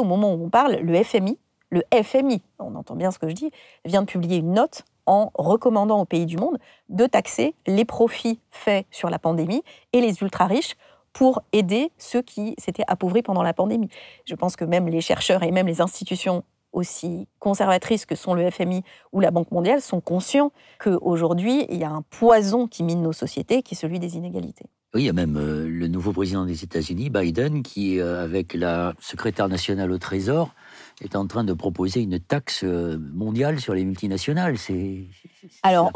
Au moment où on parle, le FMI, on entend bien ce que je dis, vient de publier une note en recommandant aux pays du monde de taxer les profits faits sur la pandémie et les ultra-riches pour aider ceux qui s'étaient appauvris pendant la pandémie. Je pense que même les chercheurs et même les institutions aussi conservatrices que sont le FMI ou la Banque mondiale sont conscients qu'aujourd'hui, il y a un poison qui mine nos sociétés, qui est celui des inégalités. Oui, il y a même le nouveau président des États-Unis, Biden, qui, avec la secrétaire nationale au Trésor, est en train de proposer une taxe mondiale sur les multinationales. Alors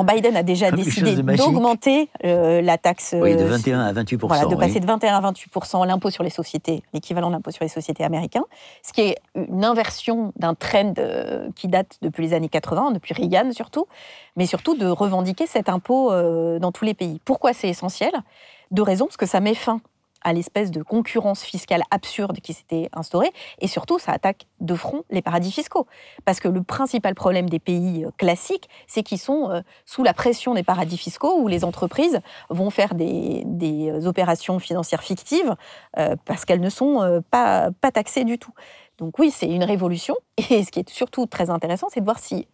Biden a déjà décidé d'augmenter la taxe... Oui, de 21 à 28%. Voilà, de passer de 21 à 28% l'impôt sur les sociétés, l'équivalent de l'impôt sur les sociétés américain, ce qui est une inversion d'un trend qui date depuis les années 80, depuis Reagan surtout, mais surtout de revendiquer cet impôt dans tous les pays. Pourquoi c'est essentiel? Deux raisons, parce que ça met fin à l'espèce de concurrence fiscale absurde qui s'était instaurée, et surtout, ça attaque de front les paradis fiscaux. Parce que le principal problème des pays classiques, c'est qu'ils sont sous la pression des paradis fiscaux, où les entreprises vont faire des opérations financières fictives parce qu'elles ne sont pas taxées du tout. Donc oui, c'est une révolution, et ce qui est surtout très intéressant, c'est de voir si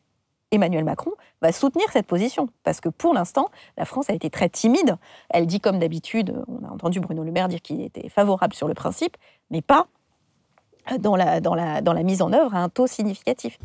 Emmanuel Macron va soutenir cette position. Parce que pour l'instant, la France a été très timide. Elle dit comme d'habitude, on a entendu Bruno Le Maire dire qu'il était favorable sur le principe, mais pas dans la mise en œuvre à un taux significatif.